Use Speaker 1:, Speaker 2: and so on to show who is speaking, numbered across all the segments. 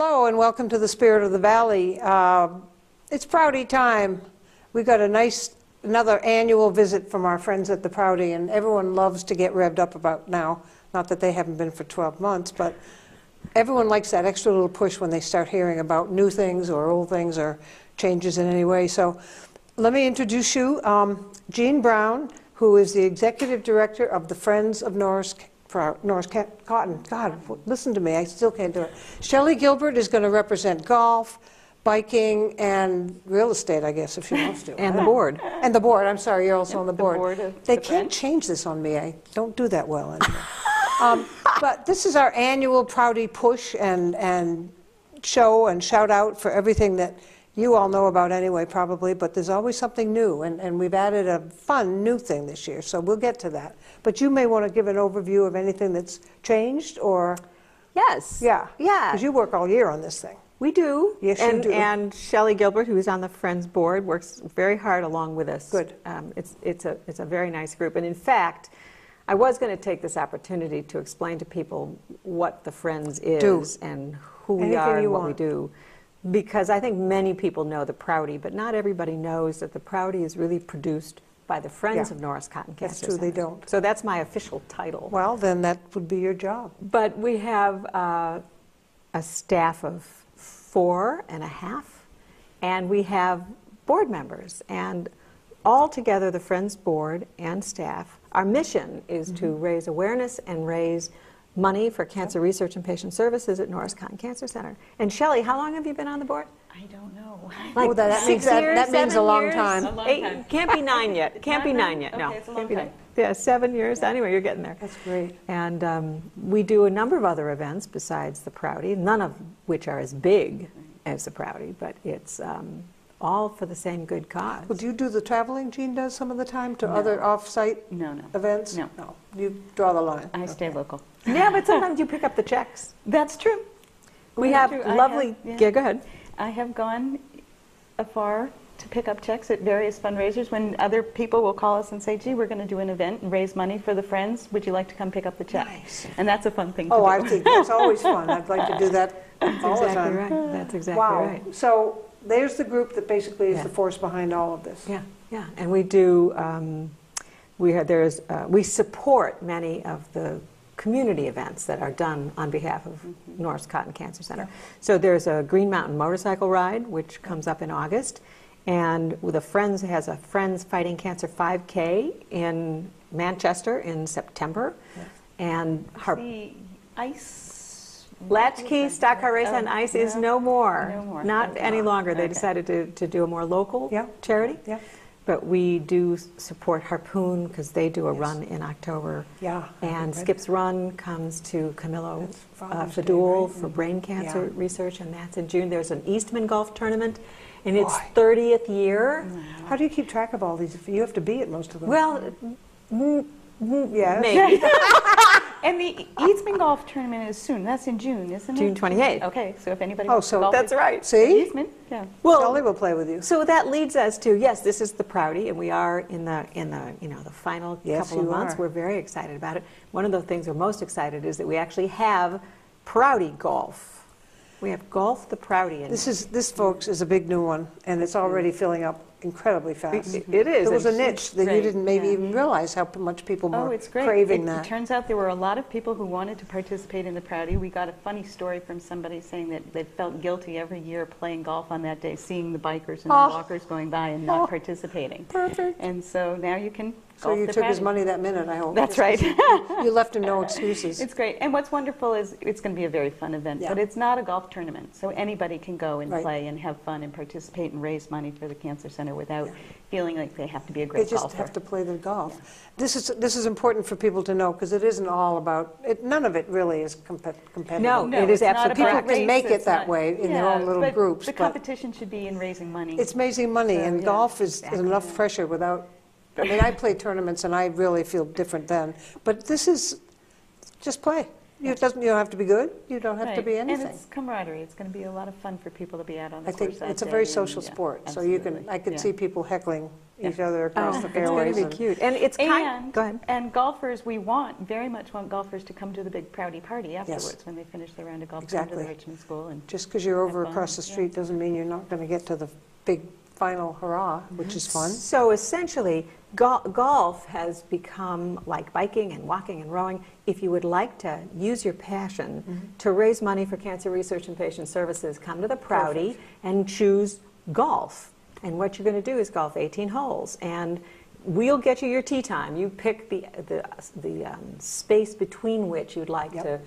Speaker 1: Hello and welcome to the Spirit of the Valley. It's Prouty time. We got another annual visit from our friends at the Prouty, and everyone loves to get revved up about now. Not that they haven't been for 12 months, but everyone likes that extra little push when they start hearing about new things or old things or changes in any way. So let me introduce you, Jean Brown, who is the Executive Director of the Friends of Norris Cotton. God, listen to me, I still can't do it. Shelley Gilbert is going to represent golf, biking, and real estate, I guess, if she wants to.
Speaker 2: And the board.
Speaker 1: And the board, I'm sorry, you're also on the board. They can't
Speaker 3: Friends.
Speaker 1: change this on me, I don't do that well anymore. But this is our annual Prouty push and show and shout out for everything that you all know about anyway, probably, but there's always something new, and we've added a fun new thing this year, so we'll get to that. But you may want to give an overview of anything that's changed, or...
Speaker 2: Yes.
Speaker 1: Yeah.
Speaker 2: Yeah.
Speaker 1: Because you work all year on this thing.
Speaker 2: We do.
Speaker 1: Yes, you do.
Speaker 2: And Shelley Gilbert, who's on the Friends board, works very hard along with us.
Speaker 1: Good.
Speaker 2: It's a very nice group. And in fact, I was going to take this opportunity to explain to people what the Friends is and who we are and what we do. Because I think many people know the Prouty, but not everybody knows that the Prouty is really produced by the Friends of Norris Cotton Cancer
Speaker 1: That's true,
Speaker 2: Center.
Speaker 1: they don't.
Speaker 2: So that's my official title.
Speaker 1: Well, then that would be your job.
Speaker 2: But we have a staff of 4.5, and we have board members. And all together, the Friends board and staff, our mission is to raise awareness and raise money for cancer research and patient services at Norris Cotton Cancer Center. And Shelley, how long have you been on the board?
Speaker 3: I don't know.
Speaker 2: Like
Speaker 1: Oh, that
Speaker 2: 6
Speaker 1: means
Speaker 2: years,
Speaker 1: that means a
Speaker 2: 7
Speaker 1: long
Speaker 2: years?
Speaker 1: time.
Speaker 3: A long
Speaker 2: 8,
Speaker 3: time.
Speaker 2: can't be 9 yet. Can't be 9 yet. No.
Speaker 3: Okay, it's a long
Speaker 2: Can't be
Speaker 3: time.
Speaker 2: 9. Yeah, 7 years. Anyway, you're getting there.
Speaker 1: That's great.
Speaker 2: And we do a number of other events besides the Prouty, none of which are as big as the Prouty, but it's all for the same good cause.
Speaker 1: Well, do you do the traveling Jean does some of the time to other off-site
Speaker 3: No.
Speaker 1: events?
Speaker 3: No.
Speaker 1: No. You draw the line.
Speaker 3: I stay local.
Speaker 2: Yeah, but sometimes you pick up the checks.
Speaker 3: That's true.
Speaker 2: We
Speaker 3: That's
Speaker 2: have
Speaker 3: true.
Speaker 2: lovely... Yeah, go ahead.
Speaker 3: I have gone afar to pick up checks at various fundraisers when other people will call us and say, gee, we're going to do an event and raise money for the Friends. Would you like to come pick up the check?
Speaker 1: Nice.
Speaker 3: And that's a fun thing to
Speaker 1: Oh,
Speaker 3: do.
Speaker 1: I think that's always fun. I'd like to do that all the
Speaker 2: Exactly
Speaker 1: time.
Speaker 2: right. That's exactly
Speaker 1: Wow.
Speaker 2: right.
Speaker 1: So there's the group that basically is
Speaker 2: Yeah.
Speaker 1: the force behind all of this.
Speaker 2: Yeah, yeah. And we do, we support many of the community events that are done on behalf of Norris Cotton Cancer Center. So there's a Green Mountain motorcycle ride, which comes up in August. And the Friends has a Friends Fighting Cancer 5K in Manchester in September.
Speaker 1: Yeah.
Speaker 2: And
Speaker 3: The ice...
Speaker 2: Latchkey Stock Car Race on Ice is no more.
Speaker 3: No more.
Speaker 2: Not
Speaker 3: Okay.
Speaker 2: any longer. They
Speaker 3: Okay.
Speaker 2: decided to do a more local
Speaker 1: Yeah.
Speaker 2: charity.
Speaker 1: Yeah.
Speaker 2: But we do support Harpoon because they do a run in October.
Speaker 1: Yeah.
Speaker 2: And Skip's Run comes to Camilo
Speaker 1: That's Father's Day,
Speaker 2: Fadul
Speaker 1: right?
Speaker 2: for brain cancer
Speaker 1: Yeah.
Speaker 2: research, and that's in June. There's an Eastman Golf Tournament in its
Speaker 1: Boy.
Speaker 2: 30th year.
Speaker 1: How do you keep track of all these? You have to be at most of them.
Speaker 2: Well,
Speaker 1: yes.
Speaker 2: maybe.
Speaker 3: And the Eastman Golf Tournament is soon. That's in June, isn't it?
Speaker 2: June 28th.
Speaker 3: Okay, so if anybody
Speaker 1: Oh,
Speaker 3: wants
Speaker 1: so
Speaker 3: to golf
Speaker 2: That's
Speaker 3: with
Speaker 2: right.
Speaker 1: See?
Speaker 3: Eastman, yeah.
Speaker 1: Shelley will play with you.
Speaker 2: So that leads us to, yes, this is the Prouty, and we are in the the final
Speaker 1: Yes,
Speaker 2: couple of
Speaker 1: you
Speaker 2: months.
Speaker 1: are.
Speaker 2: We're very excited about it. One of the things we're most excited is that we actually have Prouty Golf. We have Golf the Prouty. And
Speaker 1: This, folks, is a big new one, and it's already filling up incredibly fast.
Speaker 2: it is.
Speaker 1: There was a
Speaker 2: and
Speaker 1: niche that you
Speaker 3: great,
Speaker 1: didn't maybe
Speaker 3: yeah.
Speaker 1: even realize how much people
Speaker 3: Oh,
Speaker 1: were
Speaker 3: it's great.
Speaker 1: craving
Speaker 3: It
Speaker 1: that.
Speaker 3: turns out there were a lot of people who wanted to participate in the Prouty. We got a funny story from somebody saying that they felt guilty every year playing golf on that day, seeing the bikers and
Speaker 1: Oh.
Speaker 3: the walkers going by and not participating.
Speaker 1: Perfect.
Speaker 3: And so now you can
Speaker 1: So
Speaker 3: golf
Speaker 1: you
Speaker 3: the
Speaker 1: took his
Speaker 3: Prouty.
Speaker 1: money that minute, I hope.
Speaker 3: That's
Speaker 1: Just
Speaker 3: right.
Speaker 1: 'cause you left him no excuses.
Speaker 3: It's great. And what's wonderful is it's going to be a very fun event,
Speaker 1: Yeah.
Speaker 3: but it's not a golf tournament. So anybody can go and
Speaker 1: Right.
Speaker 3: play and have fun and participate and raise money for the Cancer Center without
Speaker 1: Yeah.
Speaker 3: feeling like they have to be a
Speaker 1: They
Speaker 3: great
Speaker 1: just
Speaker 3: golfer.
Speaker 1: have to play the golf. This is important for people to know because it isn't all about it. None of it really is competitive.
Speaker 2: No,
Speaker 3: No,
Speaker 2: it is
Speaker 3: it's not
Speaker 2: absolutely
Speaker 3: about
Speaker 1: People can
Speaker 3: race,
Speaker 1: make it
Speaker 3: it's
Speaker 1: that
Speaker 3: not-
Speaker 1: way in their
Speaker 3: Yeah,
Speaker 1: own little
Speaker 3: but
Speaker 1: groups,
Speaker 3: The
Speaker 1: but
Speaker 3: competition should be in raising money.
Speaker 1: it's raising money,
Speaker 3: So,
Speaker 1: and
Speaker 3: yeah.
Speaker 1: golf is
Speaker 2: Exactly.
Speaker 1: enough pressure without. I mean, I play tournaments, and I really feel different then. But this is just play. You don't have to be good. You don't have to
Speaker 3: Right.
Speaker 1: be anything.
Speaker 3: And it's camaraderie. It's going to be a lot of fun for people to be out on the
Speaker 1: I think
Speaker 3: course that
Speaker 1: it's a
Speaker 3: day
Speaker 1: very
Speaker 3: and,
Speaker 1: social
Speaker 3: yeah,
Speaker 1: sport, so you can.
Speaker 3: absolutely.
Speaker 1: I could
Speaker 3: Yeah.
Speaker 1: see people heckling each other across the
Speaker 2: It's going
Speaker 1: fairways.
Speaker 2: to be cute. And it's kind
Speaker 3: And,
Speaker 2: go ahead.
Speaker 3: and golfers, we very much want golfers to come to the big Prouty party afterwards when they finish their round of golf, come to
Speaker 1: Exactly.
Speaker 3: the Richmond School. And
Speaker 1: Just because you're over
Speaker 3: Have
Speaker 1: across
Speaker 3: fun,
Speaker 1: the
Speaker 3: yeah.
Speaker 1: street doesn't mean you're not going to get to the big final hurrah, which is fun.
Speaker 2: So essentially, golf has become like biking and walking and rowing. If you would like to use your passion to raise money for Cancer Research and Patient Services, come to the Prouty and choose golf. And what you're going to do is golf 18 holes. And we'll get you your tee time. You pick the space between which you'd like to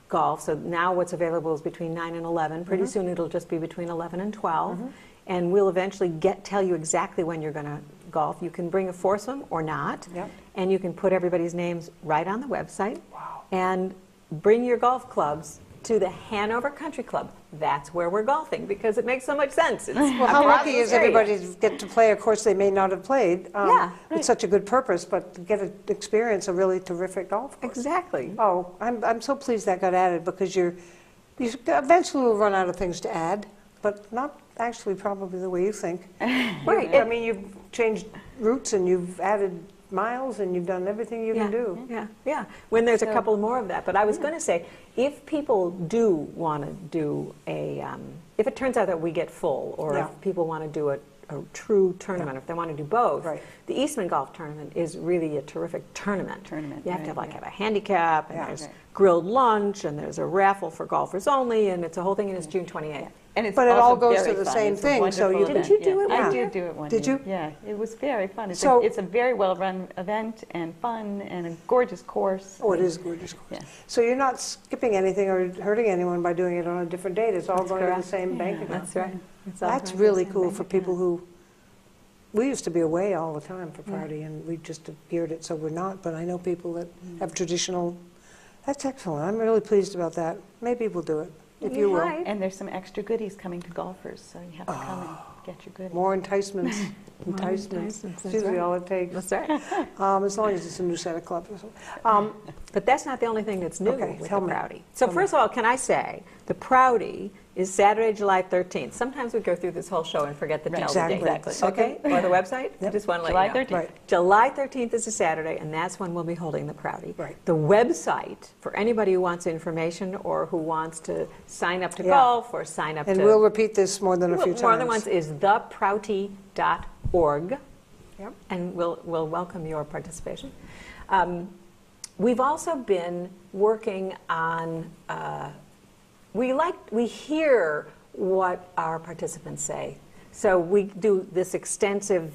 Speaker 2: golf. So now what's available is between 9 and 11. Pretty soon it'll just be between 11 and 12. And we'll eventually tell you exactly when you're going to golf. You can bring a foursome or not. And you can put everybody's names right on the website.
Speaker 1: Wow.
Speaker 2: And bring your golf clubs to the Hanover Country Club. That's where we're golfing because it makes so much sense. It's
Speaker 1: Well, how
Speaker 2: across
Speaker 1: lucky
Speaker 2: the
Speaker 1: is
Speaker 2: street.
Speaker 1: everybody to get to play a course they may not have played?
Speaker 2: Yeah,
Speaker 1: It's such a good purpose, but to get to experience a really terrific golf course.
Speaker 2: Exactly.
Speaker 1: Oh, I'm so pleased that got added because you eventually will run out of things to add, but not actually probably the way you think.
Speaker 2: Right.
Speaker 1: I mean, you've changed routes and you've added miles and you've done everything you can do.
Speaker 2: Yeah. When there's a
Speaker 3: So-
Speaker 2: couple more of that. But I was going to say, if people do want to do if it turns out that we get full, or
Speaker 1: Yeah.
Speaker 2: if people want to do a true tournament, if they want to do both,
Speaker 1: Right.
Speaker 2: the Eastman Golf Tournament is really a terrific tournament. You have to
Speaker 3: right,
Speaker 2: have a handicap, and
Speaker 1: Yeah.
Speaker 2: there's
Speaker 3: Right.
Speaker 2: grilled lunch, and there's a raffle for golfers only, and it's a whole thing, and it's June 28th.
Speaker 3: And it's
Speaker 1: But it
Speaker 3: also
Speaker 1: all goes
Speaker 3: very
Speaker 1: to the
Speaker 3: fun.
Speaker 1: same
Speaker 3: It's a
Speaker 1: thing, so
Speaker 3: wonderful
Speaker 1: you-
Speaker 3: event.
Speaker 2: Did you do it
Speaker 3: Yeah,
Speaker 2: one
Speaker 3: I
Speaker 2: year?
Speaker 3: did do it one
Speaker 1: Did
Speaker 3: year.
Speaker 1: you?
Speaker 3: Yeah, it was very fun.
Speaker 1: So-
Speaker 3: It's a very well-run event and fun and a gorgeous course.
Speaker 1: Oh, it is a gorgeous course.
Speaker 3: Yeah.
Speaker 1: So you're not skipping anything or hurting anyone by doing it on a different date. It's all
Speaker 2: That's
Speaker 1: going to the
Speaker 2: correct.
Speaker 1: same bank account.
Speaker 2: That's right. It's all
Speaker 1: That's
Speaker 2: going to
Speaker 1: really
Speaker 2: the same
Speaker 1: cool
Speaker 2: bank
Speaker 1: for
Speaker 2: account.
Speaker 1: people who, we used to be away all the time for party, and we just have geared it so we're not, but I know people that have traditional, that's excellent. I'm really pleased about that. Maybe we'll do it, if you will.
Speaker 2: might.
Speaker 3: And there's some extra goodies coming to golfers, so you have to come and get your goodies.
Speaker 1: More enticements.
Speaker 2: enticements, that's
Speaker 1: It's usually
Speaker 2: right.
Speaker 1: all it takes,
Speaker 2: That's right.
Speaker 1: as long as it's a new set of clubs.
Speaker 2: But that's not the only thing that's new
Speaker 1: Okay,
Speaker 2: with
Speaker 1: tell
Speaker 2: the
Speaker 1: me.
Speaker 2: Prouty. So first of all, can I say, the Prouty is Saturday, July 13th. Sometimes we go through this whole show and forget to tell
Speaker 1: Exactly.
Speaker 2: the date.
Speaker 1: Exactly.
Speaker 2: Okay? Or the website? I just want to let
Speaker 3: July
Speaker 2: you know.
Speaker 3: 13th.
Speaker 1: Right.
Speaker 2: July 13th is a Saturday, and that's when we'll be holding the Prouty.
Speaker 1: Right.
Speaker 2: The website, for anybody who wants information or who wants to sign up to
Speaker 1: Yeah.
Speaker 2: golf or sign up
Speaker 1: And
Speaker 2: to...
Speaker 1: we'll repeat this more than a few times.
Speaker 2: More than once, is theprouty.org.
Speaker 1: Yep.
Speaker 2: And we'll welcome your participation. We've also been working on, we hear what our participants say. So we do this extensive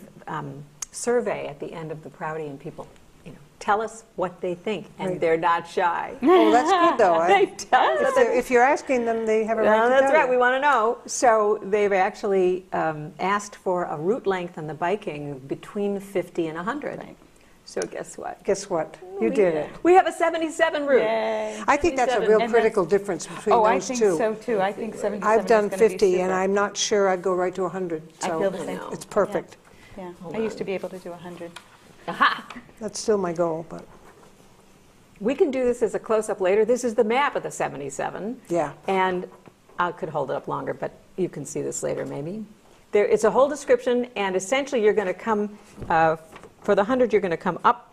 Speaker 2: survey at the end of the Prouty, and people, tell us what they think, and
Speaker 1: Right.
Speaker 2: they're not shy.
Speaker 1: Oh, that's good, though.
Speaker 2: They tell us what they think.
Speaker 1: If you're asking them, they have a right
Speaker 2: Well,
Speaker 1: to
Speaker 2: that's
Speaker 1: tell
Speaker 2: right.
Speaker 1: you.
Speaker 2: We want to know. So they've actually asked for a route length on the biking between 50 and 100.
Speaker 3: Right.
Speaker 2: So guess what?
Speaker 1: Guess what? You did it.
Speaker 2: We have a 77 route.
Speaker 3: Yay.
Speaker 1: I think that's a
Speaker 3: 77.
Speaker 1: real
Speaker 3: And
Speaker 1: critical difference between
Speaker 3: Oh, I
Speaker 1: those
Speaker 3: think
Speaker 1: two.
Speaker 3: so too. I think 77
Speaker 1: I've done
Speaker 3: is gonna be
Speaker 1: 50, and
Speaker 3: super.
Speaker 1: I'm not sure I'd go right to 100.
Speaker 3: I
Speaker 1: So
Speaker 3: feel the same.
Speaker 1: it's perfect.
Speaker 3: Yeah, I used to be able to do 100.
Speaker 2: Aha!
Speaker 1: That's still my goal, but
Speaker 2: We can do this as a close-up later. This is the map of the 77.
Speaker 1: yeah.
Speaker 2: And I could hold it up longer, but you can see this later maybe. It's a whole description, and essentially you're going to come, for the 100, you're going to come up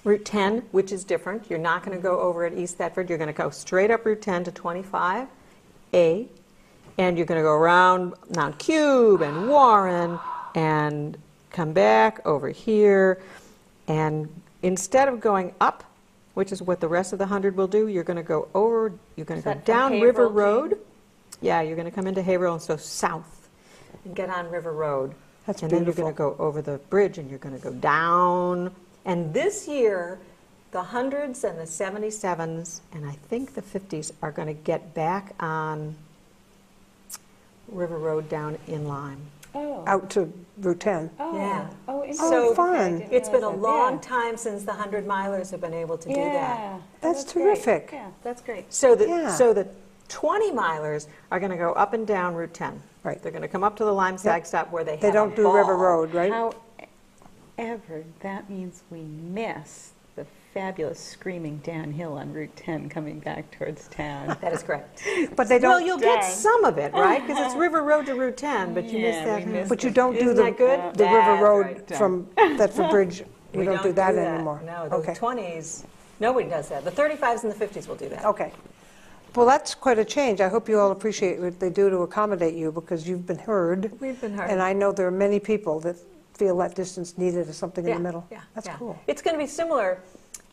Speaker 2: Route 10, which is different. You're not going to go over at East Thetford. You're going to go straight up Route 10 to 25A, and you're going to go around Mount Cube and Warren and come back over here. And instead of going up, which is what the rest of the 100 will do, you're going to go over, you're going
Speaker 3: Is
Speaker 2: to go
Speaker 3: that from
Speaker 2: down River
Speaker 3: Haverhill,
Speaker 2: Road.
Speaker 3: Jean?
Speaker 2: Yeah, you're going to come into Haverhill and so south and get on River Road.
Speaker 1: That's
Speaker 2: and then you're
Speaker 1: beautiful.
Speaker 2: going to go over the bridge and you're going to go down. And this year, the 100s and the 77s, and I think the 50s, are going to get back on River Road down in Lime.
Speaker 3: Oh.
Speaker 1: Out to Route 10.
Speaker 3: Oh.
Speaker 2: Yeah.
Speaker 3: Oh,
Speaker 2: So
Speaker 1: fun.
Speaker 3: I didn't
Speaker 2: It's been a
Speaker 3: realize that.
Speaker 2: long
Speaker 3: Yeah.
Speaker 2: time since the 100 milers have been able to do that.
Speaker 3: Yeah.
Speaker 1: That's
Speaker 3: great.
Speaker 1: terrific.
Speaker 3: Yeah, that's great.
Speaker 2: So
Speaker 1: Yeah.
Speaker 2: the 20 milers are going to go up and down Route 10.
Speaker 1: Right.
Speaker 2: They're going to come up to the Lime Sag Stop where they
Speaker 1: They
Speaker 2: have
Speaker 1: don't
Speaker 2: a
Speaker 1: do River
Speaker 2: ball.
Speaker 1: Road, right?
Speaker 3: However, that means we miss the fabulous screaming downhill on Route 10 coming back towards town.
Speaker 2: That is correct.
Speaker 1: But they
Speaker 2: Well,
Speaker 1: don't,
Speaker 2: you'll get some of it, right? Because it's River Road to Route 10, but you miss
Speaker 3: Yeah,
Speaker 2: that.
Speaker 3: we missed
Speaker 1: but you don't do
Speaker 2: Isn't
Speaker 1: the
Speaker 2: that good?
Speaker 1: the River
Speaker 2: That's
Speaker 1: Road
Speaker 2: right.
Speaker 1: from Thetford Bridge. You
Speaker 2: We
Speaker 1: don't do that anymore.
Speaker 2: No, the
Speaker 1: Okay.
Speaker 2: 20s, nobody does that. The 35s and the 50s will do that.
Speaker 1: Okay. Well, that's quite a change. I hope you all appreciate what they do to accommodate you, because you've been heard.
Speaker 2: We've been heard.
Speaker 1: And I know there are many people that feel that distance needed or something in the middle.
Speaker 2: Yeah,
Speaker 1: That's
Speaker 2: yeah.
Speaker 1: cool.
Speaker 2: It's going to be similar.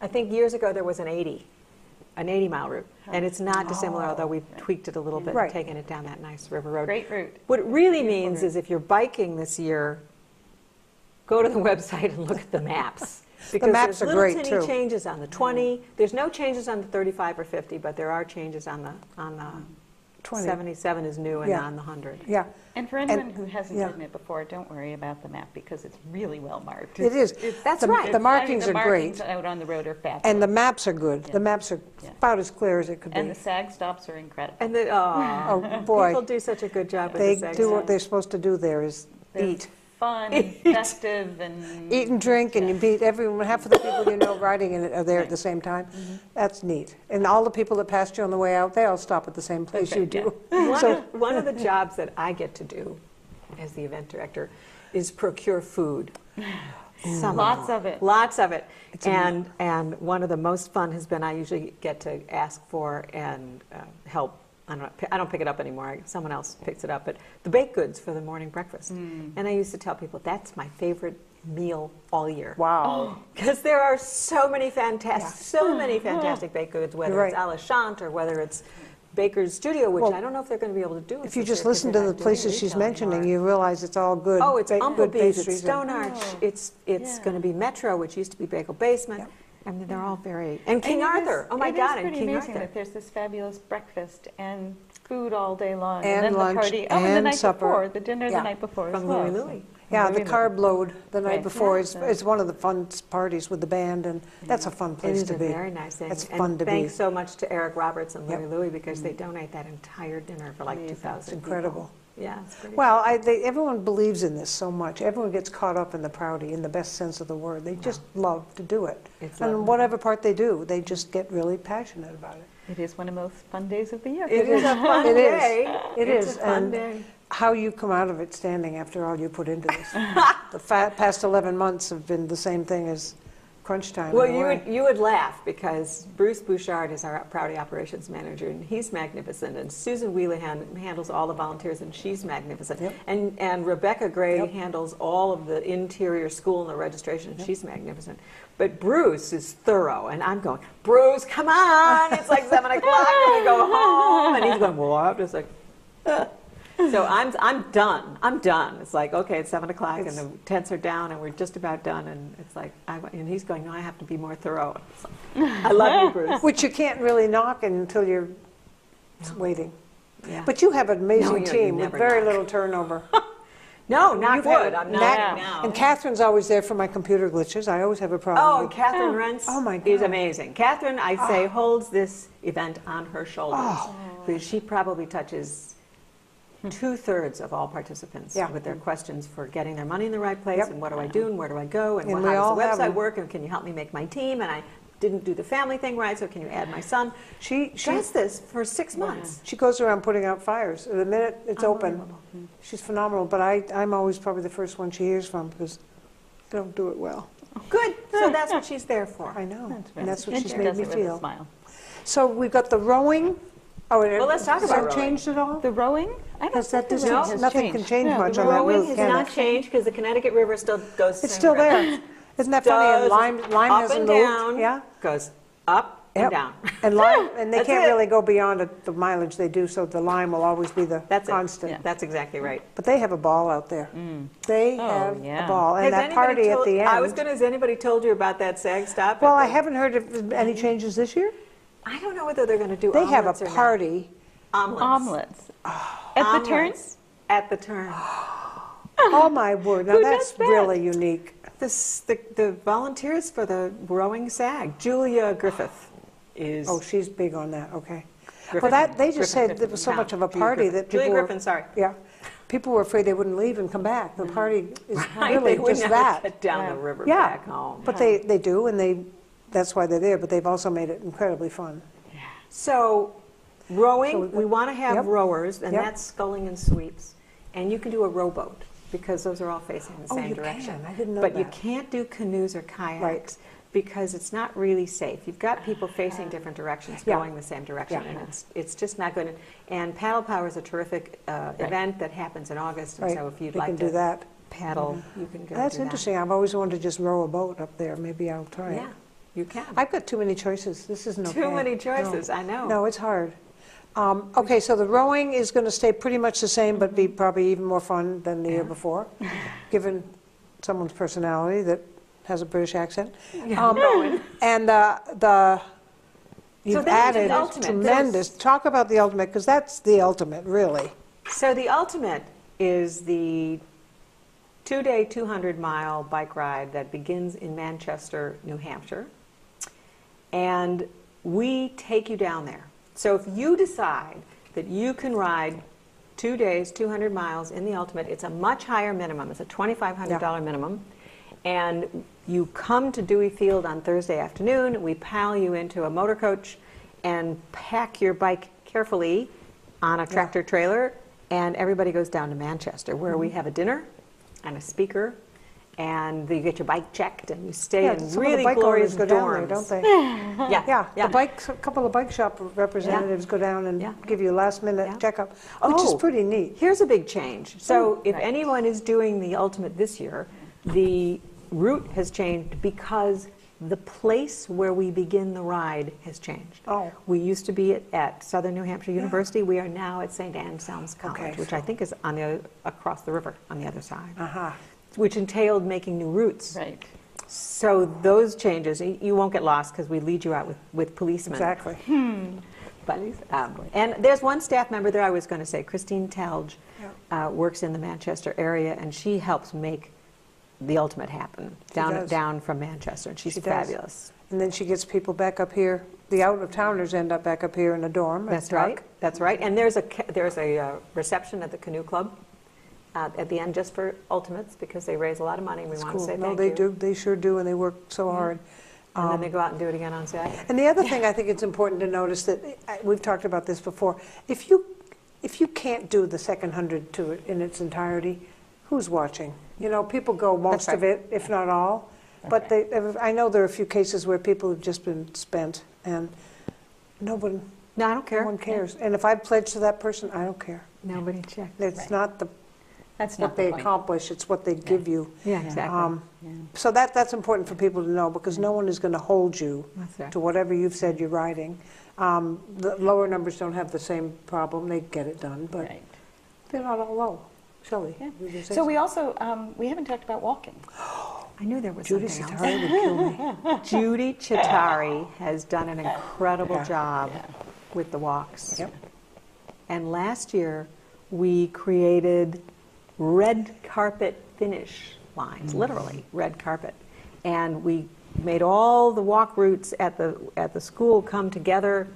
Speaker 2: I think years ago there was an 80-mile route, and it's not dissimilar, although we've tweaked it a little bit
Speaker 1: Right.
Speaker 2: and taken it down that nice river road.
Speaker 3: Great route.
Speaker 2: What it really means is if you're biking this year, go to the website and look at the maps. Because
Speaker 1: maps
Speaker 2: there's
Speaker 1: are great,
Speaker 2: little tiny
Speaker 1: too.
Speaker 2: changes on the 20. There's no changes on the 35 or 50, but there are changes on the
Speaker 1: 20.
Speaker 2: 77 is new and
Speaker 1: Yeah.
Speaker 2: on the 100.
Speaker 1: Yeah,
Speaker 3: And for anyone who hasn't
Speaker 1: yeah.
Speaker 3: ridden it before, don't worry about the map because it's really well marked.
Speaker 1: it is.
Speaker 2: That's
Speaker 1: The-
Speaker 2: right.
Speaker 1: The markings
Speaker 3: the
Speaker 1: are
Speaker 3: markings
Speaker 1: great,
Speaker 3: out on the road are fabulous.
Speaker 1: and the maps are good. The maps are
Speaker 3: Yeah.
Speaker 1: about as clear as it could
Speaker 3: And
Speaker 1: be.
Speaker 3: the SAG stops are incredible.
Speaker 2: And the,
Speaker 1: Oh, boy.
Speaker 2: people do such a good job with
Speaker 1: They
Speaker 2: the sex.
Speaker 1: do what they're supposed to do there, is
Speaker 3: They're
Speaker 1: eat.
Speaker 3: fun, festive, and
Speaker 1: Eat and drink, and you meet everyone, half of the people you know riding in it are there at the same time. That's neat. And all the people that passed you on the way out, they all stop at the same place
Speaker 3: Okay,
Speaker 1: you do.
Speaker 2: One of the jobs that I get to do as the event director is procure food. Some
Speaker 3: lots of it.
Speaker 2: Lots of it. And one of the most fun has been I usually get to ask for and help. I don't pick it up anymore. Someone else picks it up. But the baked goods for the morning breakfast. And I used to tell people that's my favorite meal all year.
Speaker 1: Wow.
Speaker 2: Because there are so many fantastic baked goods, whether
Speaker 1: You're
Speaker 2: it's
Speaker 1: right.
Speaker 2: a la chante or whether it's Baker's Studio, which
Speaker 1: Well,
Speaker 2: I don't know if they're going to be able to do.
Speaker 1: If you just listen to the places she's mentioning, you realize it's all good.
Speaker 2: Oh, it's
Speaker 1: good
Speaker 2: Umblebee's, it's
Speaker 1: pastries
Speaker 2: Stone
Speaker 1: and-
Speaker 2: Arch, it's
Speaker 3: Yeah.
Speaker 2: going to be Metro, which used to be Bagel Basement.
Speaker 1: Yep.
Speaker 2: I mean, they're all very... And King
Speaker 3: it is-
Speaker 2: Arthur, oh my
Speaker 3: it is
Speaker 2: God, and
Speaker 3: pretty
Speaker 2: King
Speaker 3: amazing
Speaker 2: Arthur.
Speaker 3: that there's this fabulous breakfast and food all day long.
Speaker 1: And
Speaker 3: then
Speaker 1: lunch
Speaker 3: the party. Oh, and the
Speaker 1: and
Speaker 3: night
Speaker 1: supper.
Speaker 3: before, the dinner
Speaker 1: Yeah.
Speaker 3: the night before
Speaker 2: From
Speaker 3: as well.
Speaker 2: Louie
Speaker 3: so-
Speaker 2: Louie.
Speaker 1: Yeah, the
Speaker 3: Louie
Speaker 1: carb load the night
Speaker 3: Right.
Speaker 1: before is
Speaker 3: Yeah.
Speaker 1: one of the fun parties with the band, and that's a fun
Speaker 2: It
Speaker 1: place
Speaker 2: is
Speaker 1: to
Speaker 2: a
Speaker 1: be.
Speaker 2: very nice thing.
Speaker 1: It's
Speaker 2: And
Speaker 1: fun to be.
Speaker 2: thanks so much to Eric Roberts and Louie
Speaker 1: Yep.
Speaker 2: Louie because they donate that entire dinner for like 2,000
Speaker 1: It's incredible.
Speaker 2: people. Yeah, it's pretty
Speaker 1: Well, everyone believes in this so much. Everyone gets caught up in the Prouty, in the best sense of the word. They just love to do it.
Speaker 2: It's lovely.
Speaker 1: And whatever part they do, they just get really passionate about it.
Speaker 3: It is one of the most fun days of the year.
Speaker 2: It is a fun
Speaker 1: It is.
Speaker 2: day.
Speaker 1: It
Speaker 2: It's
Speaker 1: is.
Speaker 2: a fun
Speaker 1: And
Speaker 2: day.
Speaker 1: how you come out of it standing after all you put into this. The past 11 months have been the same thing as crunch time.
Speaker 2: Well,
Speaker 1: in a way.
Speaker 2: you would laugh because Bruce Bouchard is our Prouty operations manager, and he's magnificent. And Susan Wheelahan handles all the volunteers, and she's magnificent.
Speaker 1: Yep.
Speaker 2: And Rebecca Gray
Speaker 1: Yep.
Speaker 2: handles all of the interior school and the registration, and she's magnificent. But Bruce is thorough, and I'm going, Bruce, come on! It's like 7 o'clock, and we go home. And he's going, well, I have to say. So I'm done. I'm done. It's like, okay, it's 7 o'clock and the tents are down and we're just about done. And it's like, and he's going, no, I have to be more thorough. It's like, I love you, Bruce.
Speaker 1: Which you can't really knock until you're waiting.
Speaker 2: Yeah.
Speaker 1: But you have an amazing
Speaker 2: you
Speaker 1: team with
Speaker 2: never
Speaker 1: very
Speaker 2: knock.
Speaker 1: little turnover.
Speaker 2: No, not
Speaker 1: You've had
Speaker 2: wood. I'm not
Speaker 1: Nat-
Speaker 2: now.
Speaker 1: And Catherine's always there for my computer glitches. I always have a problem.
Speaker 2: Oh, and
Speaker 1: with-
Speaker 2: Catherine Rentz
Speaker 1: Oh, my
Speaker 2: is
Speaker 1: God.
Speaker 2: amazing. Catherine, I say, holds this event on her shoulders because she probably touches 2/3 of all participants
Speaker 1: Yeah.
Speaker 2: with their questions for getting their money in the right place
Speaker 1: Yep.
Speaker 2: and what do I do and where do I go and
Speaker 1: And
Speaker 2: how
Speaker 1: we
Speaker 2: does
Speaker 1: all
Speaker 2: the
Speaker 1: have
Speaker 2: website
Speaker 1: them.
Speaker 2: work and can you help me make my team and I didn't do the family thing right, so can you add my son?
Speaker 1: She
Speaker 2: Does this for 6 months.
Speaker 1: goes around putting out fires. The minute it's open,
Speaker 2: Unbelievable.
Speaker 1: she's phenomenal. But I'm always probably the first one she hears from because I don't do it well.
Speaker 2: Good. So that's what she's there for.
Speaker 1: I know.
Speaker 3: That's
Speaker 1: And that's what
Speaker 3: And
Speaker 1: she's
Speaker 3: she
Speaker 1: made
Speaker 3: does
Speaker 1: me
Speaker 3: it with a
Speaker 1: feel.
Speaker 3: smile.
Speaker 1: So we've got the rowing. Oh,
Speaker 2: Well, let's talk
Speaker 1: has
Speaker 2: about
Speaker 1: that
Speaker 2: rowing.
Speaker 1: changed at all?
Speaker 3: The rowing? I don't
Speaker 1: Has that
Speaker 3: think the
Speaker 1: distance-
Speaker 3: rowing has
Speaker 1: nothing
Speaker 3: changed.
Speaker 1: can change
Speaker 3: No,
Speaker 1: much
Speaker 3: the
Speaker 1: on that
Speaker 2: Rowing
Speaker 1: route,
Speaker 2: has
Speaker 1: can
Speaker 2: not
Speaker 1: it?
Speaker 2: changed because the Connecticut River still goes the
Speaker 1: It's
Speaker 2: same
Speaker 1: still
Speaker 2: direction.
Speaker 1: there. Isn't that funny? And
Speaker 2: Goes
Speaker 1: Lime
Speaker 2: up
Speaker 1: hasn't
Speaker 2: and
Speaker 1: moved.
Speaker 2: down,
Speaker 1: Yeah.
Speaker 2: goes up and
Speaker 1: Yep.
Speaker 2: down.
Speaker 1: And Lime, and they
Speaker 2: That's
Speaker 1: can't
Speaker 2: it.
Speaker 1: really go beyond the mileage they do, so the Lime will always be the
Speaker 2: That's
Speaker 1: constant.
Speaker 2: it. That's exactly right.
Speaker 1: But they have a ball out there. They
Speaker 3: Oh,
Speaker 1: have
Speaker 3: yeah.
Speaker 1: a ball. And
Speaker 2: Has
Speaker 1: that
Speaker 2: anybody
Speaker 1: party at
Speaker 2: told-
Speaker 1: the
Speaker 2: I was
Speaker 1: end.
Speaker 2: going to, has anybody told you about that SAG stop?
Speaker 1: Well,
Speaker 2: at
Speaker 1: I
Speaker 2: the-
Speaker 1: haven't heard of any changes this year.
Speaker 2: I don't know whether they're going to do
Speaker 1: They have a
Speaker 2: omelets or not.
Speaker 1: party.
Speaker 2: Omelets.
Speaker 3: Omelets. At the turn?
Speaker 2: Omelets At the turn.
Speaker 1: Oh, my word. Now,
Speaker 3: Who
Speaker 1: that's
Speaker 3: does that?
Speaker 1: really unique.
Speaker 2: The volunteers for the rowing SAG, Julia Griffith is.
Speaker 1: Oh, she's big on that. Okay.
Speaker 2: Griffin.
Speaker 1: Well, they just said
Speaker 2: Griffin.
Speaker 1: there was so
Speaker 2: No,
Speaker 1: much of a
Speaker 2: Julia
Speaker 1: party
Speaker 2: Griffin.
Speaker 1: that people
Speaker 2: Julia
Speaker 1: were,
Speaker 2: Griffin, sorry.
Speaker 1: Yeah. People were afraid they wouldn't leave and come back. The party is
Speaker 2: Right,
Speaker 1: really
Speaker 2: they would
Speaker 1: just
Speaker 2: never
Speaker 1: that.
Speaker 2: get down
Speaker 3: Yeah.
Speaker 2: the river
Speaker 1: Yeah.
Speaker 2: back home.
Speaker 1: But they do, and they that's why they're there, but they've also made it incredibly fun.
Speaker 2: So rowing,
Speaker 1: So
Speaker 2: we want to have
Speaker 1: yep.
Speaker 2: rowers, and
Speaker 1: Yep.
Speaker 2: that's sculling and sweeps. And you can do a rowboat, because those are all facing the
Speaker 1: Oh,
Speaker 2: same
Speaker 1: you
Speaker 2: direction.
Speaker 1: can. I didn't know
Speaker 2: But you
Speaker 1: that.
Speaker 2: can't do canoes or kayaks.
Speaker 1: Right.
Speaker 2: Because it's not really safe. You've got people facing different directions,
Speaker 1: Yeah.
Speaker 2: going the same direction,
Speaker 1: Yeah.
Speaker 2: and it's just not good. And Paddle Power is a terrific event that happens in August, and
Speaker 1: Right.
Speaker 2: so if you'd
Speaker 1: They
Speaker 2: like
Speaker 1: can
Speaker 2: to
Speaker 1: do that.
Speaker 2: paddle, you can go
Speaker 1: That's
Speaker 2: do
Speaker 1: interesting. I've always wanted to just row a boat up there. Maybe I'll try
Speaker 2: that.
Speaker 1: it.
Speaker 2: Yeah, you can.
Speaker 1: I've got too many choices. This isn't okay.
Speaker 2: Too many choices,
Speaker 1: No.
Speaker 2: I know.
Speaker 1: No, it's hard. Okay, so the rowing is going to stay pretty much the same, but be probably even more fun than the year
Speaker 2: Yeah.
Speaker 1: before, given someone's personality that has a British accent. And you've
Speaker 2: then
Speaker 1: added
Speaker 2: the ultimate.
Speaker 1: tremendous. Talk about the ultimate, because that's the ultimate, really.
Speaker 2: So the ultimate is the 2-day, 200-mile bike ride that begins in Manchester, New Hampshire. And we take you down there. So if you decide that you can ride 2 days, 200 miles in the ultimate, it's a much higher minimum. It's a $2,500 minimum. And you come to Dewey Field on Thursday afternoon. We pile you into a motor coach and pack your bike carefully on a tractor trailer. And everybody goes down to Manchester, where we have a dinner and a speaker. And you get your bike checked, and you stay in
Speaker 1: some
Speaker 2: really
Speaker 1: of the bike
Speaker 2: glorious
Speaker 1: owners go down there,
Speaker 2: dorms.
Speaker 1: don't they?
Speaker 2: Yeah,
Speaker 1: Yeah, a couple of bike shop representatives go down and
Speaker 2: Yeah.
Speaker 1: give you a last-minute
Speaker 2: Yeah.
Speaker 1: checkup, which is
Speaker 2: Oh,
Speaker 1: pretty neat.
Speaker 2: Here's a big change. So if
Speaker 3: right.
Speaker 2: anyone is doing the ultimate this year, the route has changed because the place where we begin the ride has changed.
Speaker 1: Oh.
Speaker 2: We used to be at Southern New Hampshire University. We are now at St. Anselm's College,
Speaker 1: Okay,
Speaker 2: which I think is on the across the river on the other side,
Speaker 1: Uh-huh.
Speaker 2: which entailed making new routes.
Speaker 3: Right.
Speaker 2: So those changes, you won't get lost because we lead you out with policemen.
Speaker 1: Exactly.
Speaker 2: But, and there's one staff member there I was going to say, Christine Talge, works in the Manchester area, and she helps make the ultimate happen
Speaker 1: does.
Speaker 2: down from Manchester, and she's
Speaker 1: She does.
Speaker 2: fabulous.
Speaker 1: And then she gets people back up here. The out-of-towners end up back up here in a dorm.
Speaker 2: That's right. That's right. And there's a reception at the Canoe Club at the end just for ultimates, because they raise a lot of money, and we
Speaker 1: It's
Speaker 2: want to
Speaker 1: cool.
Speaker 2: say
Speaker 1: No,
Speaker 2: thank
Speaker 1: they
Speaker 2: you.
Speaker 1: do. They sure do, and they work so hard.
Speaker 2: And then they go out and do it again on Saturday.
Speaker 1: And the other thing I think it's important to notice that we've talked about this before. If you can't do the second 100 to it in its entirety, who's watching? You know, people go most of it, if not all. But I know there are a few cases where people have just been spent, and no one
Speaker 2: No, I don't care.
Speaker 1: cares. And if I pledge to that person, I don't care.
Speaker 2: Nobody checked.
Speaker 1: It's not
Speaker 3: That's
Speaker 1: what
Speaker 3: not
Speaker 1: they
Speaker 3: the point.
Speaker 1: accomplish; it's what they give you.
Speaker 2: Yeah, exactly.
Speaker 1: So that's important for people to know, because no one is going to hold you
Speaker 2: That's right.
Speaker 1: to whatever you've said you're riding. The lower numbers don't have the same problem; they get it done, but
Speaker 3: Right.
Speaker 1: they're not all low. Shelley,
Speaker 3: Yeah.
Speaker 1: would you say
Speaker 3: So we also, we haven't talked about walking.
Speaker 2: I knew there was
Speaker 1: Judy
Speaker 2: something else.
Speaker 1: Sitari would kill me.
Speaker 2: Judy Chittari has done an incredible
Speaker 1: Yeah.
Speaker 2: job with the walks.
Speaker 1: Yep.
Speaker 2: And last year, we created red carpet finish lines, literally red carpet. And we made all the walk routes at the school come together,